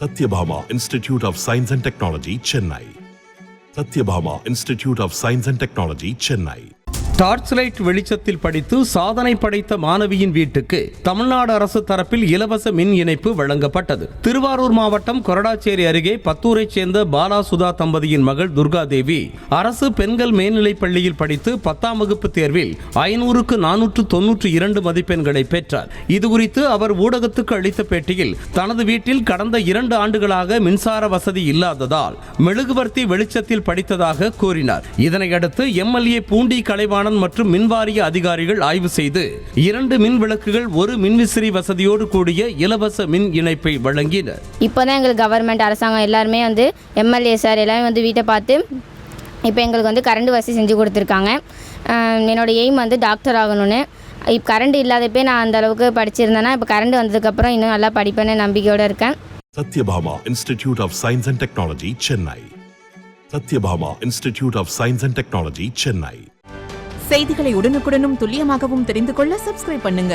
Satyabhama Institute of Science and Technology, Chennai. Satyabhama Institute of Science and Technology, Chennai. Torch light வெளிச்சத்தில் படித்து சாதனை படைத்த மாணவியின் வீட்டுக்கு தமிழ்நாடு அரசு தரப்பில் இலவச மின் இணைப்பு வழங்கப்பட்டது. திருவாரூர் மாவட்டம் கொரடாச்சேரி அருகே பத்தூரைச் சேர்ந்த பாலா சுதா தம்பதியின் மகள் துர்காதேவி அரசு பெண்கள் மேல்நிலைப் பள்ளியில் படித்து 10ஆம் வகுப்பு தேர்வில் 500க்கு 492 மதிப்பெண்களை பெற்றார். இதுகுறித்து அவர் ஊடகத்துக்கு அளித்த பேட்டியில் தனது வீட்டில் கடந்த 2 ஆண்டுகளாக மின்சார வசதி இல்லாததால் மெழுகுவர்த்தி வெளிச்சத்தில் படித்ததாக கூறினார். இதனையடுத்து எம்எல்ஏ பூண்டி கலைவாணன் மற்றும் மின்வாரிய அதிகாரிகள் ஆய்வு செய்து 2 மின் விளக்குகள் 1 மின்விசிறி வசதியோடு கூடிய இலவச மின் இணைப்பை வழங்கினர். இப்போதான் எங்களுக்கு கவர்மெண்ட் அரசாங்கம் எல்லாருமே எம்எல்ஏ சார் எல்லாமே வீட்டை பார்த்து இப்போ எங்களுக்கு கரண்ட் வசதி செஞ்சு கொடுத்துருக்காங்க. என்னோட எய்ம் டாக்டர் ஆகணும்னு. இப்போ கரண்ட் இல்லாதப்பே நான் அந்த அளவுக்கு படிச்சிருந்தேன்னா இப்போ கரண்ட் வந்ததுக்கப்புறம் இன்னும் நல்லா படிப்பேன்னு நம்பிக்கையோடு இருக்கேன். Satyabhama Institute of Science and Technology, Chennai. Satyabhama Institute of Science and Technology, Chennai. செய்திகளை உடனுக்குடனும் துல்லியமாகவும் தெரிந்து கொள்ள சப்ஸ்கிரைப் பண்ணுங்க.